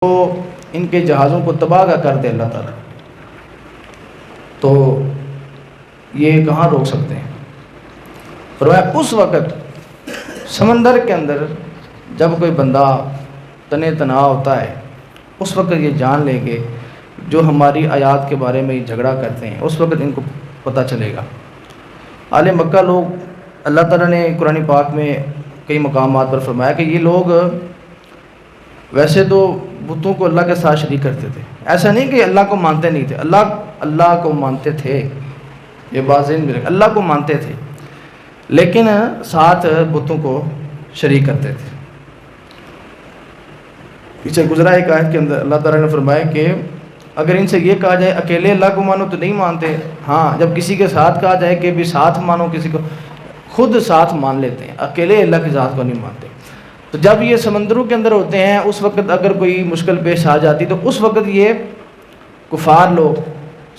تو ان کے جہازوں کو تباہ کر دے اللہ تعالیٰ، تو یہ کہاں روک سکتے ہیں؟ فرمایا اس وقت سمندر کے اندر جب کوئی بندہ تنے تنہا ہوتا ہے، اس وقت یہ جان لیں گے جو ہماری آیات کے بارے میں جھگڑا کرتے ہیں، اس وقت ان کو پتہ چلے گا۔ اہل مکہ لوگ، اللہ تعالیٰ نے قرآن پاک میں کئی مقامات پر فرمایا کہ یہ لوگ ویسے تو بتوں کو اللہ کے ساتھ شریک کرتے تھے، ایسا نہیں کہ اللہ کو مانتے نہیں تھے، اللہ کو مانتے تھے، یہ بات ذہن میں رکھ، اللہ کو مانتے تھے لیکن ساتھ بتوں کو شریک کرتے تھے۔ پیچھے گزرا ایک آیت کے اندر اللہ تعالیٰ نے فرمایا کہ اگر ان سے یہ کہا جائے اکیلے اللہ کو مانو تو نہیں مانتے، ہاں جب کسی کے ساتھ کہا جائے کہ بھی ساتھ مانو، کسی کو خود ساتھ مان لیتے ہیں، اکیلے اللہ کی ذات کو نہیں مانتے۔ تو جب یہ سمندروں کے اندر ہوتے ہیں، اس وقت اگر کوئی مشکل پیش آ جاتی تو اس وقت یہ کفار لوگ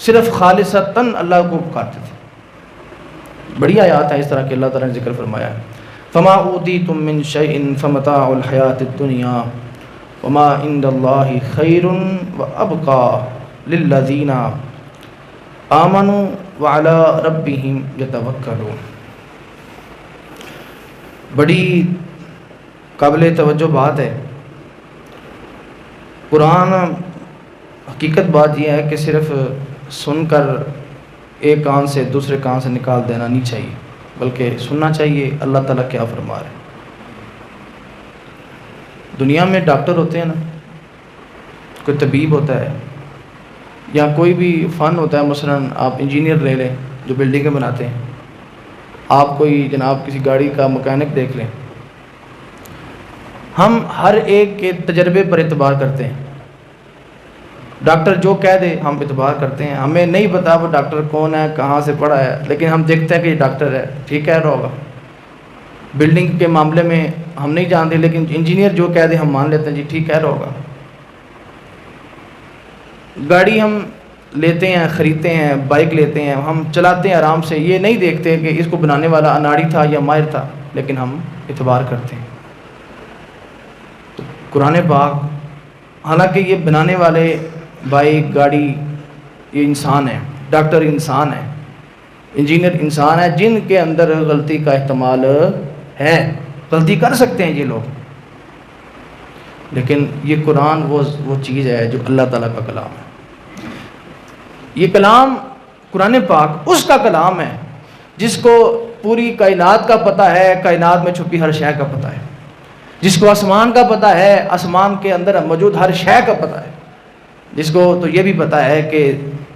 صرف خالصتاً اللہ کو پکارتے تھے۔ بڑی آیات ہے اس طرح کہ اللہ تعالیٰ نے ذکر فرمایا ہے، فما اوتیتم من شیء فمتاع الحیاۃ الدنیا وما عند اللہ خیر وابقی للذین آمنوا وعلی ربہم یتوکلون۔ بڑی قابل توجہ بات ہے۔ قرآن حقیقت بات یہ ہے کہ صرف سن کر ایک کان سے دوسرے کان سے نکال دینا نہیں چاہیے، بلکہ سننا چاہیے اللہ تعالیٰ کیا فرما رہے ہیں۔ دنیا میں ڈاکٹر ہوتے ہیں نا، کوئی طبیب ہوتا ہے یا کوئی بھی فن ہوتا ہے، مثلاً آپ انجینئر لے لیں جو بلڈنگیں بناتے ہیں، آپ کوئی جناب کسی گاڑی کا مکینک دیکھ لیں، ہم ہر ایک کے تجربے پر اعتبار کرتے ہیں۔ ڈاکٹر جو کہہ دے ہم اعتبار کرتے ہیں، ہمیں نہیں پتا وہ ڈاکٹر کون ہے، کہاں سے پڑھا ہے، لیکن ہم دیکھتے ہیں کہ یہ ڈاکٹر ہے، ٹھیک کہہ رہا ہوگا۔ بلڈنگ کے معاملے میں ہم نہیں جانتے، لیکن انجینئر جو کہہ دے ہم مان لیتے ہیں، جی ٹھیک کہہ رہا ہوگا۔ گاڑی ہم لیتے ہیں، خریدتے ہیں، بائک لیتے ہیں، ہم چلاتے ہیں آرام سے، یہ نہیں دیکھتے کہ اس کو بنانے والا اناڑی تھا یا ماہر تھا، لیکن ہم اعتبار کرتے ہیں۔ تو قرآن پاک، حالانکہ یہ بنانے والے بائک گاڑی یہ انسان ہے، ڈاکٹر انسان ہے، انجینئر انسان ہے، جن کے اندر غلطی کا احتمال ہے، غلطی کر سکتے ہیں یہ لوگ، لیکن یہ قرآن وہ چیز ہے جو اللہ تعالیٰ کا کلام ہے۔ یہ کلام قرآن پاک اس کا کلام ہے جس کو پوری کائنات کا پتہ ہے، کائنات میں چھپی ہر شے کا پتہ ہے، جس کو آسمان کا پتہ ہے، آسمان کے اندر موجود ہر شے کا پتہ ہے، جس کو تو یہ بھی پتہ ہے کہ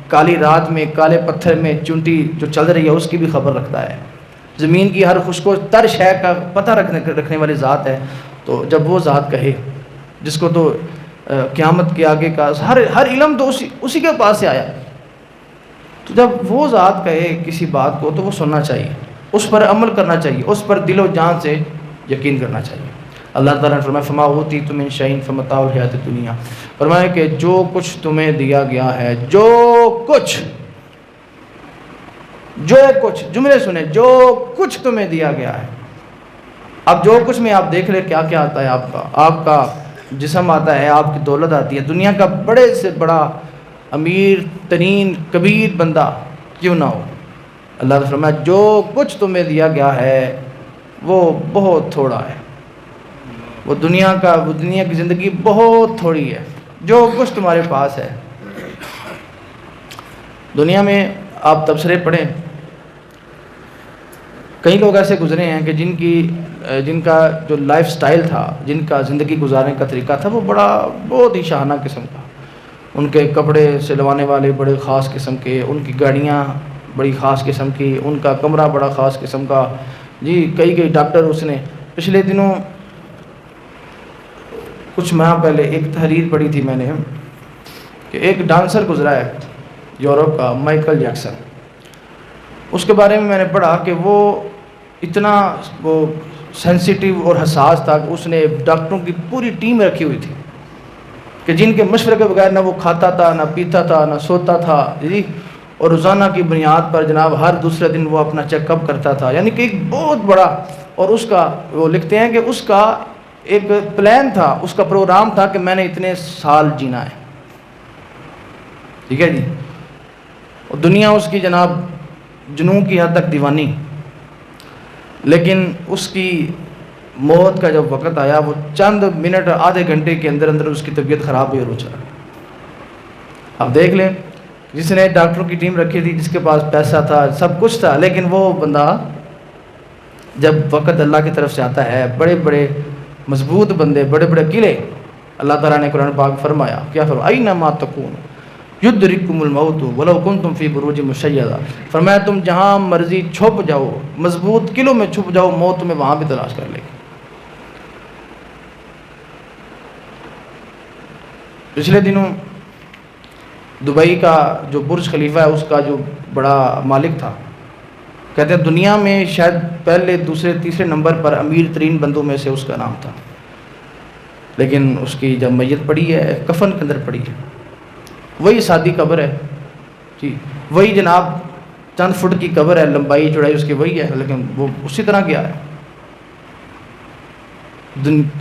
کالی رات میں کالے پتھر میں چونٹی جو چل رہی ہے اس کی بھی خبر رکھتا ہے، زمین کی ہر خشک و تر شے کا پتہ رکھنے والی ذات ہے۔ تو جب وہ ذات کہے جس کو تو قیامت کے آگے کا ہر علم تو اسی کے پاس سے آیا، تو جب وہ ذات کہے کسی بات کو تو وہ سننا چاہیے، اس پر عمل کرنا چاہیے، اس پر دل و جان سے یقین کرنا چاہیے۔ اللہ تعالیٰ نے فرمایا فما اوتیتم من شیء فمتاع الحیاۃ الدنیا، فرمایا کہ جو کچھ تمہیں دیا گیا ہے، جو کچھ، جملے سنیں، جو کچھ تمہیں دیا گیا ہے۔ اب جو کچھ میں آپ دیکھ لیں کیا کیا آتا ہے، آپ کا جسم آتا ہے، آپ کی دولت آتی ہے، دنیا کا بڑے سے بڑا امیر ترین کبیر بندہ کیوں نہ ہو، اللہ نے فرمایا جو کچھ تمہیں دیا گیا ہے وہ بہت تھوڑا ہے، وہ دنیا کی زندگی بہت تھوڑی ہے، جو کچھ تمہارے پاس ہے۔ دنیا میں آپ تبصرے پڑھیں، کئی لوگ ایسے گزرے ہیں کہ جن کا جو لائف سٹائل تھا، جن کا زندگی گزارنے کا طریقہ تھا، وہ بہت ہی شاہانہ قسم کا، ان کے کپڑے سلوانے والے بڑے خاص قسم کے، ان کی گاڑیاں بڑی خاص قسم کی، ان کا کمرہ بڑا خاص قسم کا، جی کئی ڈاکٹر اس نے پچھلے دنوں کچھ ماہ پہلے ایک تحریر پڑھی تھی میں نے کہ ایک ڈانسر گزرا ہے یورپ کا، مائیکل جیکسن، اس کے بارے میں نے پڑھا کہ وہ اتنا سینسیٹیو اور حساس تھا کہ اس نے ڈاکٹروں کی پوری ٹیم رکھی ہوئی تھی کہ جن کے مشورے کے بغیر نہ وہ کھاتا تھا، نہ پیتا تھا، نہ سوتا تھا، جی، اور روزانہ کی بنیاد پر جناب ہر دوسرے دن وہ اپنا چیک اپ کرتا تھا، یعنی کہ ایک بہت بڑا، اور اس کا وہ لکھتے ہیں کہ اس کا ایک پلان تھا، اس کا پروگرام تھا کہ میں نے اتنے سال جینا ہے، ٹھیک ہے جی، اور دنیا اس کی جناب جنون کی حد تک دیوانی، لیکن اس کی موت کا جب وقت آیا وہ چند منٹ آدھے گھنٹے کے اندر اندر اس کی طبیعت خراب ہوئی اور وہ چلا۔ اب دیکھ لیں، جس نے ڈاکٹروں کی ٹیم رکھی تھی، جس کے پاس پیسہ تھا، سب کچھ تھا، لیکن وہ بندہ جب وقت اللہ کی طرف سے آتا ہے، بڑے بڑے مضبوط بندے، بڑے بڑے قلعے، اللہ تعالیٰ نے قرآن پاک فرمایا، کیا فرمایا؟ اینما تکونوا یدرککم الموت ولو کنتم فی بروج مشیدہ، فرمایا تم جہاں مرضی چھپ جاؤ، مضبوط قلعوں میں چھپ جاؤ، موت تمہیں وہاں بھی تلاش کر لے گی۔ پچھلے دنوں دبئی کا جو برج خلیفہ ہے، اس کا جو بڑا مالک تھا، کہتے ہیں دنیا میں شاید پہلے دوسرے تیسرے نمبر پر امیر ترین بندوں میں سے اس کا نام تھا، لیکن اس کی جب میت پڑی ہے، کفن کے اندر پڑی ہے، وہی سادی قبر ہے جی، وہی جناب چند فٹ کی قبر ہے، لمبائی چوڑائی اس کی وہی ہے، لیکن وہ اسی طرح گیا ہے،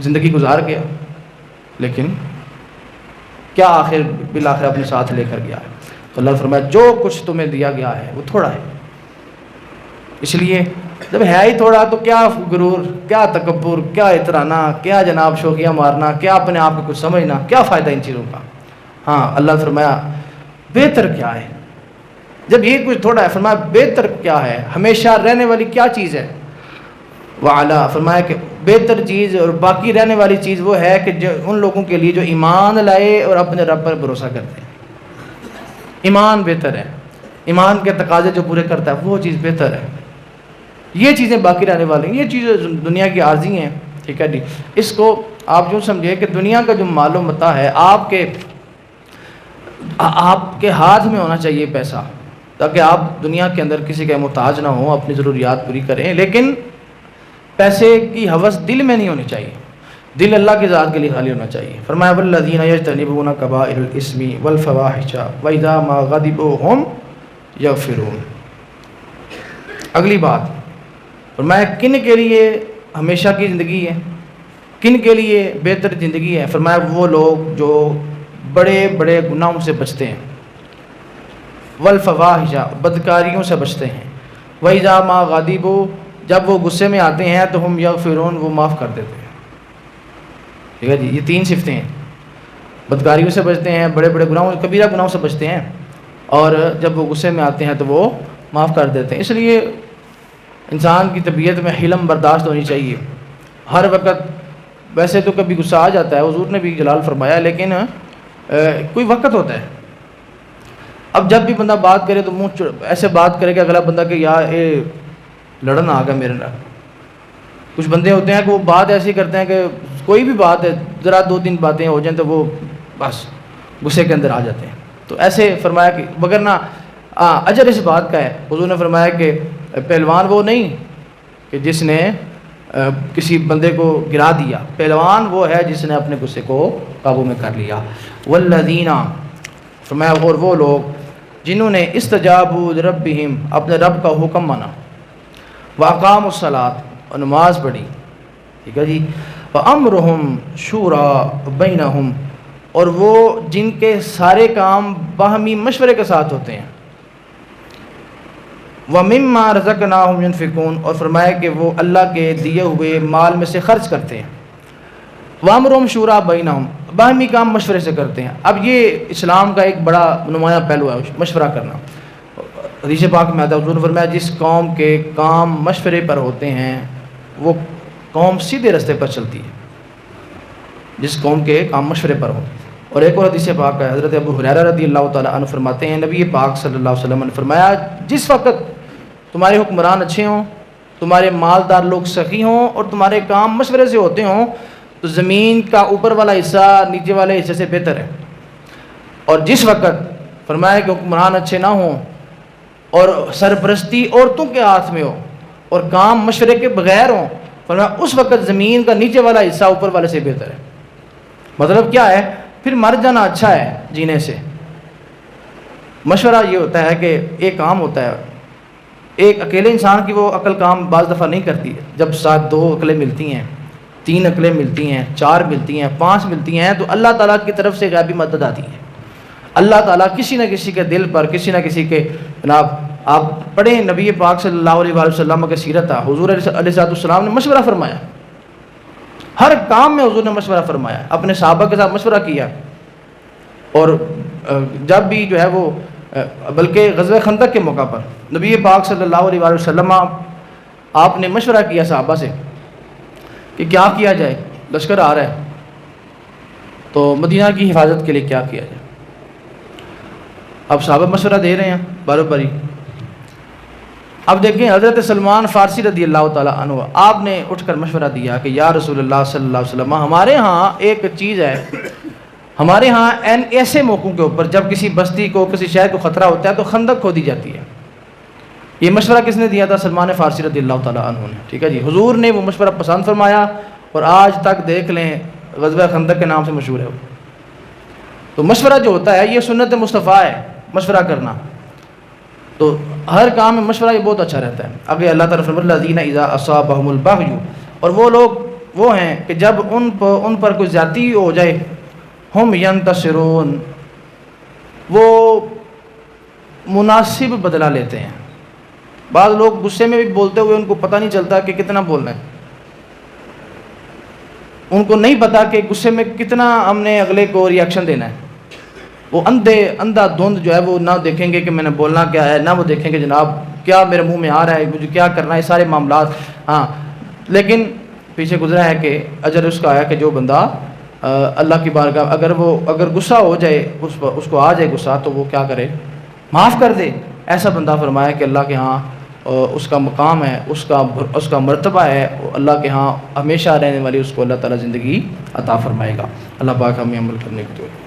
زندگی گزار گیا، لیکن کیا آخر بالآخر اپنے ساتھ لے کر گیا ہے؟ تو اللہ نے فرمایا جو کچھ تمہیں دیا گیا ہے وہ تھوڑا ہے، اس لیے جب ہے ہی تھوڑا تو کیا غرور، کیا تکبر، کیا اترانا، کیا جناب شوخیاں مارنا، کیا اپنے آپ کو کچھ سمجھنا، کیا فائدہ ان چیزوں کا؟ ہاں اللہ نے فرمایا بہتر کیا ہے جب یہ کچھ تھوڑا ہے، فرمایا بہتر کیا ہے، ہمیشہ رہنے والی کیا چیز ہے؟ وعلا، فرمایا کہ بہتر چیز اور باقی رہنے والی چیز وہ ہے کہ جو ان لوگوں کے لیے جو ایمان لائے اور اپنے رب پر بھروسہ کرتے ہیں، ایمان بہتر ہے، ایمان کے تقاضے جو پورے کرتا ہے وہ چیز بہتر ہے، یہ چیزیں باقی رہنے والی ہیں، یہ چیزیں دنیا کی عارضی ہیں، ٹھیک ہے جی۔ اس کو آپ یوں سمجھے کہ دنیا کا جو مال و متاع ہے آپ کے ہاتھ میں ہونا چاہیے پیسہ، تاکہ آپ دنیا کے اندر کسی کے محتاج نہ ہوں، اپنی ضروریات پوری کریں، لیکن پیسے کی ہوس دل میں نہیں ہونی چاہیے، دل اللہ کی ذات کے لیے خالی ہونا چاہیے۔ فرمایا والذین یجتنبون کبائر الاسم والفواحش واذا ما غضبوا هم یغفرون۔ اگلی بات فرمایا کن کے لیے ہمیشہ کی زندگی ہے، کن کے لیے بہتر زندگی ہے؟ فرمایا وہ لوگ جو بڑے بڑے گناہوں سے بچتے ہیں، والفواحش بدکاریوں سے بچتے ہیں، واذا ما غضبوا جب وہ غصے میں آتے ہیں تو ہم یغفرون وہ معاف کر دیتے ہیں، ٹھیک ہے جی۔ یہ تین صفتیں ہیں، بدکاریوں سے بچتے ہیں، بڑے بڑے گناہوں کبیرہ گناہوں سے بچتے ہیں، اور جب وہ غصے میں آتے ہیں تو وہ معاف کر دیتے ہیں۔ اس لیے انسان کی طبیعت میں حلم برداشت ہونی چاہیے ہر وقت، ویسے تو کبھی غصہ آ جاتا ہے، حضور نے بھی جلال فرمایا، لیکن کوئی وقت ہوتا ہے۔ اب جب بھی بندہ بات کرے تو منہ ایسے بات کرے کہ اگلا بندہ کہ یار یہ لڑن آ گیا میرے نال۔ کچھ بندے ہوتے ہیں کہ وہ بات ایسی کرتے ہیں کہ کوئی بھی بات ہے، ذرا دو تین باتیں ہو جائیں تو وہ بس غصے کے اندر آ جاتے ہیں، تو ایسے فرمایا کہ وگرنہ اجر اس بات کا ہے، حضور نے فرمایا کہ پہلوان وہ نہیں کہ جس نے کسی بندے کو گرا دیا، پہلوان وہ ہے جس نے اپنے غصے کو قابو میں کر لیا۔ والذین، فرمایا اور وہ لوگ جنہوں نے استجابوا لربہم اپنے رب کا حکم مانا، واقاموا الصلاۃ اور نماز پڑھی، ٹھیک ہے جی، وامرہم شوری بینہم اور وہ جن کے سارے کام باہمی مشورے کے ساتھ ہوتے ہیں، وَمِمَّا رَزَقْنَاهُمْ يُنْفِقُونَ اور فرمایا کہ وہ اللہ کے دیے ہوئے مال میں سے خرچ کرتے ہیں، وَأَمْرُهُمْ شُورَىٰ بَيْنَهُمْ باہمی کام مشورے سے کرتے ہیں۔ اب یہ اسلام کا ایک بڑا نمایاں پہلو ہے، مشورہ کرنا۔ حدیث پاک میں آتا ہے، حضور نے فرمایا جس قوم کے کام مشورے پر ہوتے ہیں وہ قوم سیدھے راستے پر چلتی ہے، جس قوم کے کام مشورے پر ہوں۔ اور ایک اور حدیث پاک ہے، حضرت ابو ہریرہ رضی اللہ تعالیٰ عنہ فرماتے ہیں، نبی پاک صلی اللہ علیہ وسلم نے فرمایا جس وقت تمہارے حکمران اچھے ہوں، تمہارے مالدار لوگ سخی ہوں اور تمہارے کام مشورے سے ہوتے ہوں تو زمین کا اوپر والا حصہ نیچے والے حصے سے بہتر ہے، اور جس وقت فرمایا کہ حکمران اچھے نہ ہوں اور سرپرستی عورتوں کے ہاتھ میں ہو اور کام مشورے کے بغیر ہوں، فرمایا اس وقت زمین کا نیچے والا حصہ اوپر والے سے بہتر ہے۔ مطلب کیا ہے؟ پھر مر جانا اچھا ہے جینے سے۔ مشورہ یہ ہوتا ہے کہ ایک کام ہوتا ہے، ایک اکیلے انسان کی وہ عقل کام بعض دفعہ نہیں کرتی، جب ساتھ دو عقلیں ملتی ہیں 3 عقلیں ملتی ہیں، 4 ملتی ہیں، 5 ملتی ہیں، تو اللہ تعالیٰ کی طرف سے غیبی مدد آتی ہے۔ اللہ تعالیٰ کسی نہ کسی کے دل پر، کسی نہ کسی کے جناب، آپ پڑھیں نبی پاک صلی اللہ علیہ وآلہ وسلم کی سیرت، حضور علیہ السلام نے مشورہ فرمایا، ہر کام میں حضور نے مشورہ فرمایا، اپنے صحابہ کے ساتھ مشورہ کیا، اور جب بھی جو ہے وہ بلکہ غزوہ خندق کے موقع پر نبی پاک صلی اللہ علیہ وآلہ وسلم آپ نے مشورہ کیا صحابہ سے کہ کیا کیا جائے، لشکر آ رہا ہے تو مدینہ کی حفاظت کے لیے کیا کیا جائے۔ اب صحابہ مشورہ دے رہے ہیں بارو باری۔ اب دیکھیں حضرت سلمان فارسی رضی اللہ تعالیٰ عنہ، آپ نے اٹھ کر مشورہ دیا کہ یا رسول اللہ صلی اللہ علیہ وسلم، ہمارے ہاں ایک چیز ہے، ہمارے ہاں ایسے موقعوں کے اوپر جب کسی بستی کو، کسی شہر کو خطرہ ہوتا ہے تو خندق کھودی جاتی ہے۔ یہ مشورہ کس نے دیا تھا؟ سلمان فارسی رضی اللہ تعالیٰ عنہ نے، ٹھیک ہے جی۔ حضور نے وہ مشورہ پسند فرمایا، اور آج تک دیکھ لیں غزوہ خندق کے نام سے مشہور ہے۔ تو مشورہ جو ہوتا ہے یہ سنت مصطفیٰ ہے، مشورہ کرنا، تو ہر کام میں مشورہ یہ بہت اچھا رہتا ہے۔ آگے اللہ تعالیٰ فرماتے ہیں الذین اذا اصابہم البغی، اور وہ لوگ وہ ہیں کہ جب ان پر کوئی زیادتی ہو جائے، ہم ینتصرون، وہ مناسب بدلہ لیتے ہیں۔ بعض لوگ غصے میں بھی بولتے ہوئے ان کو پتہ نہیں چلتا کہ کتنا بولنا ہے، ان کو نہیں پتا کہ غصے میں کتنا ہم نے اگلے کو ریاکشن دینا ہے۔ وہ اندھا دھند جو ہے وہ نہ دیکھیں گے کہ میں نے بولنا کیا ہے، نہ وہ دیکھیں گے جناب کیا میرے منہ میں آ رہا ہے، مجھے کیا کرنا ہے، سارے معاملات۔ ہاں، لیکن پیچھے گزرا ہے کہ اجر اس کا آیا کہ جو بندہ اللہ کی بارگاہ اگر غصہ ہو جائے، اس کو آ جائے غصہ، تو وہ کیا کرے، معاف کر دے۔ ایسا بندہ فرمایا کہ اللہ کے ہاں اس کا مقام ہے، اس کا مرتبہ ہے، اللہ کے ہاں ہمیشہ رہنے والی اس کو اللہ تعالیٰ زندگی عطا فرمائے گا۔ اللہ پاک ہمیں عمل کرنے کی توفیق۔